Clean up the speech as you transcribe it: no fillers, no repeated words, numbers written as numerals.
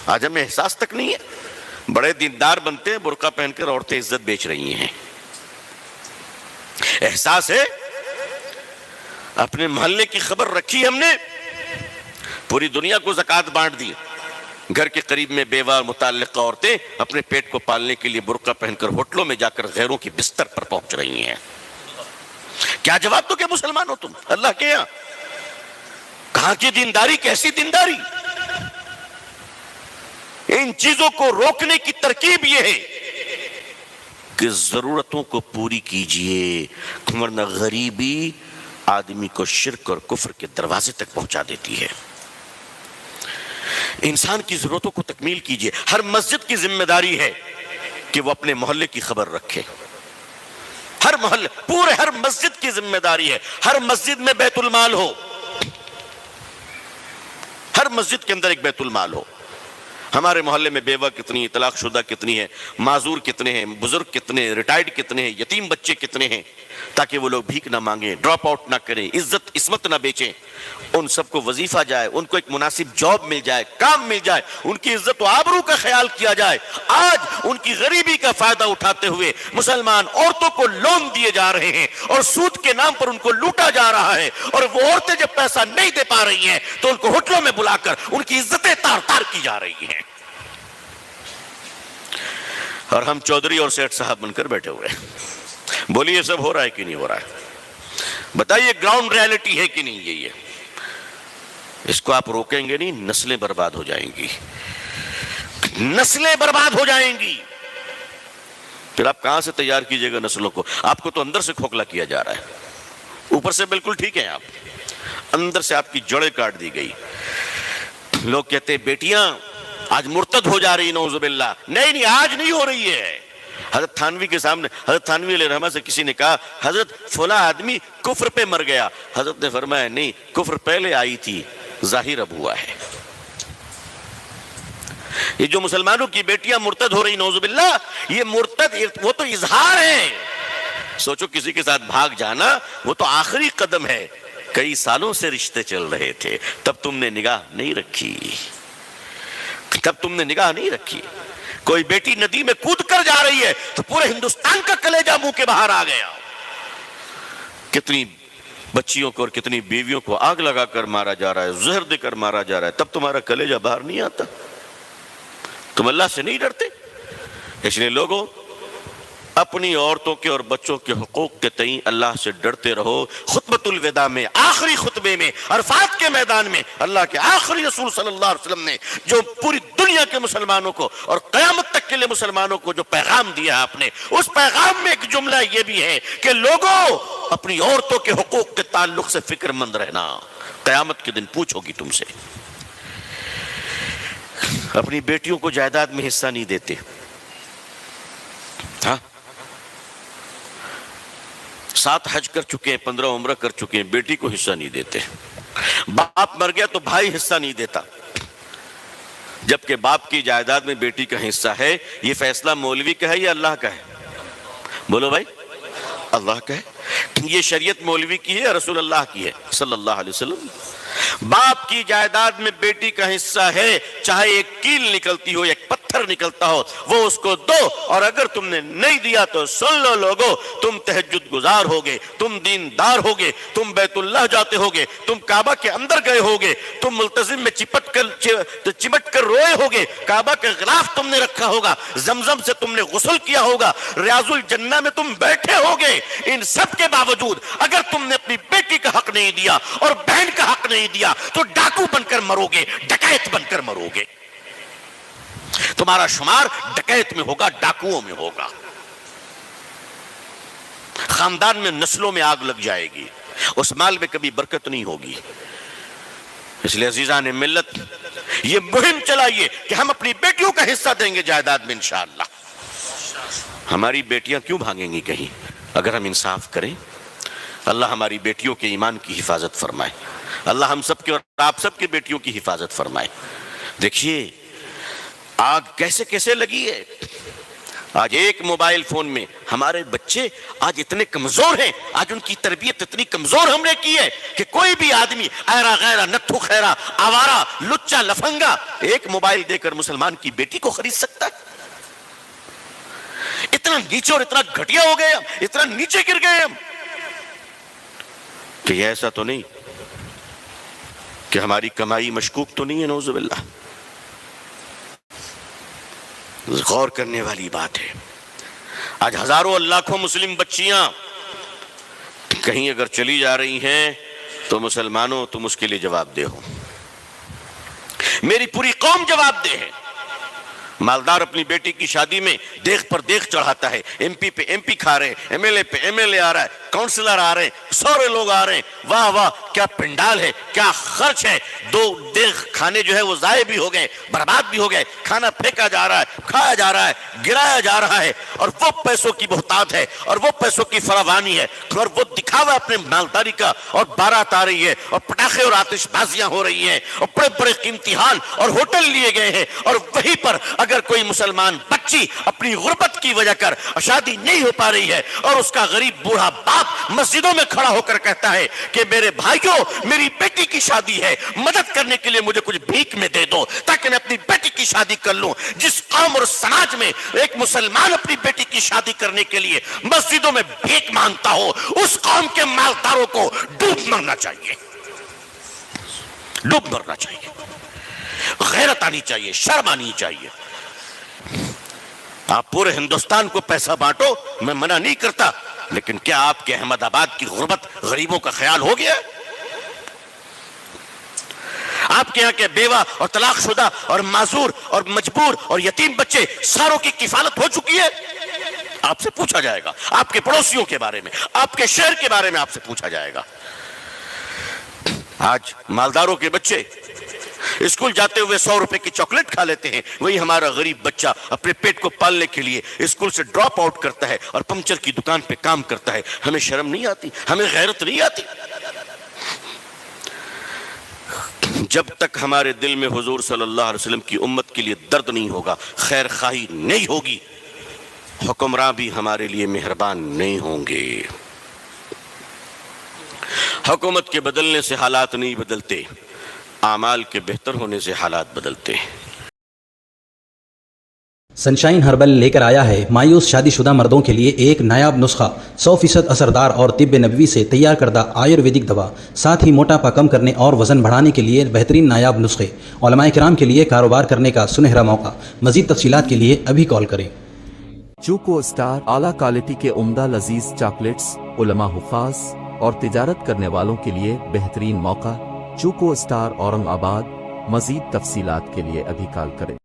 آج ہمیں احساس تک نہیں ہے. بڑے دیندار بنتے ہیں، برقع پہن کر عورتیں عزت بیچ رہی ہیں. احساس ہے؟ اپنے محلے کی خبر رکھی ہم نے، پوری دنیا کو زکوٰۃ بانٹ دی. گھر کے قریب میں بیوہ اور متعلقہ عورتیں اپنے پیٹ کو پالنے کے لیے برقع پہن کر ہوٹلوں میں جا کر غیروں کی بستر پر پہنچ رہی ہیں. کیا جواب دو کہ مسلمان ہو تم اللہ کے یہاں؟ کہاں کی دینداری، کیسی دینداری؟ ان چیزوں کو روکنے کی ترکیب یہ ہے کہ ضرورتوں کو پوری کیجئے، ورنہ غریبی آدمی کو شرک اور کفر کے دروازے تک پہنچا دیتی ہے. انسان کی ضرورتوں کو تکمیل کیجئے. ہر مسجد کی ذمہ داری ہے کہ وہ اپنے محلے کی خبر رکھے. ہر محلے، پورے ہر مسجد کی ذمہ داری ہے. ہر مسجد میں بیت المال ہو، ہر مسجد کے اندر ایک بیت المال ہو. ہمارے محلے میں بیوہ کتنی ہیں، طلاق شدہ کتنی ہیں، معذور کتنے ہیں، بزرگ کتنے ہیں، ریٹائرڈ کتنے ہیں، یتیم بچے کتنے ہیں، تاکہ وہ لوگ بھیک نہ مانگیں، ڈراپ آؤٹ نہ کریں، عصمت نہ بیچیں. ان سب کو وظیفہ جائے، ان کو ایک مناسب جاب مل جائے، کام مل جائے، ان کی عزت و آبرو کا خیال کیا جائے. آج ان کی غریبی کا فائدہ اٹھاتے ہوئے مسلمان عورتوں کو لون دیے جا رہے ہیں اور سود کے نام پر ان کو لوٹا جا رہا ہے. اور وہ عورتیں جب پیسہ نہیں دے پا رہی ہیں تو ان کو ہوٹلوں میں بلا کر ان کی عزتیں تار تار کی جا رہی ہیں. اور ہم چودھری اور سیٹھ صاحب بن کر بیٹھے ہوئے. بولیے سب ہو رہا ہے کہ نہیں ہو رہا ہے؟ بتائیے گراؤنڈ ریالٹی ہے کہ نہیں؟ یہ اس کو آپ روکیں گے نہیں، نسلیں برباد ہو جائیں گی، نسلیں برباد ہو جائیں گی. پھر آپ کہاں سے تیار کیجئے گا نسلوں کو؟ آپ کو تو اندر سے کھوکھلا کیا جا رہا ہے. اوپر سے بالکل ٹھیک ہے آپ، اندر سے آپ کی جڑیں کاٹ دی گئی. لوگ کہتے ہیں بیٹیاں آج مرتد ہو جا رہی، نعوذ باللہ. نہیں، آج نہیں ہو رہی ہے. حضرت تھانوی کے سامنے حضرت تھانوی علیہ رحمہ سے کسی نے کہا حضرت فلاں آدمی کفر پہ مر گیا. حضرت نے فرمایا نہیں، کفر پہلے آئی تھی، ظاہر اب ہوا ہے. یہ جو مسلمانوں کی بیٹیاں مرتد ہو رہی، نعوذ باللہ، یہ مرتد وہ تو اظہار ہے. سوچو کسی کے ساتھ بھاگ جانا وہ تو آخری قدم ہے. کئی سالوں سے رشتے چل رہے تھے، تب تم نے نگاہ نہیں رکھی، تب تم نے نگاہ نہیں رکھی. کوئی بیٹی ندی میں کود کر جا رہی ہے تو پورے ہندوستان کا کلیجہ منہ کے باہر آ گیا. کتنی بچیوں کو اور کتنی بیویوں کو آگ لگا کر مارا جا رہا ہے، زہر دے کر مارا جا رہا ہے، تب تمہارا کلیجہ باہر نہیں آتا. تم اللہ سے نہیں ڈرتے. اس لیے لوگوں، اپنی عورتوں کے اور بچوں کے حقوق کے تئیں اللہ سے ڈرتے رہو. خطبۃ الوداع میں، آخری خطبے میں، عرفات کے میدان میں اللہ کے آخری رسول صلی اللہ علیہ وسلم نے جو پوری دنیا کے مسلمانوں کو اور قیامت تک کے لیے مسلمانوں کو جو پیغام دیا آپ نے، اس پیغام میں ایک جملہ یہ بھی ہے کہ لوگوں، اپنی عورتوں کے حقوق کے تعلق سے فکر مند رہنا. قیامت کے دن پوچھو گی تم سے. اپنی بیٹیوں کو جائیداد میں حصہ نہیں دیتے. ہاں، 7 حج کر چکے ہیں، 15 عمرہ کر چکے ہیں، بیٹی کو حصہ نہیں دیتے. باپ مر گیا تو بھائی حصہ نہیں دیتا، جبکہ باپ کی جائیداد میں بیٹی کا حصہ ہے. یہ فیصلہ مولوی کا ہے یا اللہ کا ہے؟ بولو بھائی، اللہ کا ہے. یہ شریعت مولوی کی ہے یا رسول اللہ کی ہے صلی اللہ علیہ وسلم؟ باپ کی جائیداد میں بیٹی کا حصہ ہے، چاہے ایک کیل نکلتی ہو، ایک پتھر نکلتا ہو، وہ اس کو دو. اور اگر تم نے نہیں دیا تو سن لو لوگوں، تم تہجد گزار ہوگے، تم دیندار ہوگے، تم بیت اللہ جاتے ہوگے، تم کعبہ کے اندر گئے ہوگے، تم ملتزم میں چمٹ کر روئے ہوگے، کعبہ کے غلاف تم نے رکھا ہوگا، زمزم سے تم نے غسل کیا ہوگا، ریاض الجنہ میں تم بیٹھے ہوگے. ان سب کے باوجود اگر تم نے اپنی بیٹی کا حق نہیں دیا اور بہن کا حق نہیں دیا تو ڈاکو بن کر مرو گے، ڈکیت بن کر مرو گے. تمہارا شمار ڈکیت میں ہوگا، ڈاکوؤں میں ہوگا. خاندان میں، نسلوں میں آگ لگ جائے گی. اس مال میں کبھی برکت نہیں ہوگی. اس لیے عزیزان ملت، یہ مہم چلائیے کہ ہم اپنی بیٹیوں کا حصہ دیں گے جائیداد میں انشاءاللہ. ہماری بیٹیاں کیوں بھاگیں گی کہیں اگر ہم انصاف کریں؟ اللہ ہماری بیٹیوں کے ایمان کی حفاظت فرمائے. اللہ ہم سب کے اور آپ سب کی بیٹیوں کی حفاظت فرمائے. دیکھیے آگ کیسے کیسے لگی ہے. آج ایک موبائل فون میں ہمارے بچے آج اتنے کمزور ہیں، آج ان کی تربیت اتنی کمزور ہم نے کی ہے کہ کوئی بھی آدمی ایرا غیرہ نتھو خیرہ آوارہ لچا لفنگا ایک موبائل دے کر مسلمان کی بیٹی کو خرید سکتا ہے؟ اتنا نیچے اور اتنا گھٹیا ہو گئے ہم، اتنا نیچے گر گئے ہم کہ یہ ایسا تو نہیں کہ ہماری کمائی مشکوک تو نہیں ہے؟ نعوذ باللہ. غور کرنے والی بات ہے. آج ہزاروں لاکھوں مسلم بچیاں کہیں اگر چلی جا رہی ہیں تو مسلمانوں تم اس کے لیے جواب دہ ہو. میری پوری قوم جواب دہ ہے. مالدار اپنی بیٹی کی شادی میں دیکھ پر دیکھ چڑھاتا ہے، ایم پی پہ ایم پی کھا رہے ہیں، ایم ایل اے پہ ایم ایل اے آ رہا ہے، کاؤنسلر آ رہے ہیں، سارے لوگ آ رہے ہیں. واہ واہ کیا پنڈال ہے، کیا خرچ ہے. 2 دیکھ کھانے جو ہے وہ ضائع بھی ہو گئے، برباد بھی ہو گئے. کھانا پھینکا جا رہا ہے، کھایا جا رہا ہے، گرایا جا رہا ہے. اور وہ پیسوں کی بہتات ہے اور وہ پیسوں کی فراوانی ہے اور وہ دکھاوا اپنے مالداری کا. اور بارات آ رہی ہے اور پٹاخے اور آتش بازیاں ہو رہی ہیں اور بڑے بڑے قیمتی ہال اور ہوٹل لیے گئے ہیں. اور وہیں پر اگر کوئی مسلمان بچی اپنی غربت کی وجہ کر شادی نہیں ہو پا رہی ہے اور اس کا غریب بوڑھا باپ مسجدوں میں کھڑا ہو کر کہتا ہے کہ میرے بھائیوں میری بیٹی کی شادی ہے، مدد کرنے کے لیے مجھے کچھ بھیک میں دے دو تاکہ میں اپنی بیٹی کی شادی کر لوں. جس قوم اور سماج میں ایک مسلمان اپنی بیٹی کی شادی کرنے کے لیے مسجدوں میں بھیک مانگتا ہو اس قوم کے مالداروں کو ڈوب مرنا چاہیے، ڈوب مرنا چاہیے. غیرت آنی چاہیے، شرم آنی چاہیے. آپ پورے ہندوستان کو پیسہ بانٹو، میں منع نہیں کرتا، لیکن کیا آپ کے احمد آباد کی غربت غریبوں کا خیال ہو گیا؟ آپ کے یہاں کے بیوہ اور طلاق شدہ اور معذور اور مجبور اور یتیم بچے ساروں کی کفالت ہو چکی ہے؟ آپ سے پوچھا جائے گا. آپ کے پڑوسیوں کے بارے میں، آپ کے شہر کے بارے میں آپ سے پوچھا جائے گا. آج مالداروں کے بچے اسکول جاتے ہوئے 100 روپے کی چاکلیٹ کھا لیتے ہیں، وہی ہمارا غریب بچہ اپنے پیٹ کو پالنے کے لیے اسکول سے ڈراپ آؤٹ کرتا ہے اور پنچر کی دکان پہ کام کرتا ہے. ہمیں شرم نہیں آتی؟ ہمیں غیرت نہیں آتی؟ جب تک ہمارے دل میں حضور صلی اللہ علیہ وسلم کی امت کے لیے درد نہیں ہوگا، خیر خواہی نہیں ہوگی، حکمراں بھی ہمارے لیے مہربان نہیں ہوں گے. حکومت کے بدلنے سے حالات نہیں بدلتے، اعمال کے بہتر ہونے سے حالات بدلتے ہیں. سنشائن ہربل لے کر آیا ہے مایوس شادی شدہ مردوں کے لیے ایک نایاب نسخہ، 100% اثردار اور طب نبوی سے تیار کردہ آیورویدک دوا، ساتھ ہی موٹاپا کم کرنے اور وزن بڑھانے کے لیے بہترین نایاب نسخے. علماء کرام کے لیے کاروبار کرنے کا سنہرا موقع. مزید تفصیلات کے لیے ابھی کال کریں. چوکو اسٹار اعلیٰ کوالٹی کے عمدہ لذیذ چاکلیٹس، علماء حفاظ اور تجارت کرنے والوں کے لیے بہترین موقع. چوکو اسٹار اورنگ آباد. مزید تفصیلات کے لیے ابھی کال کریں.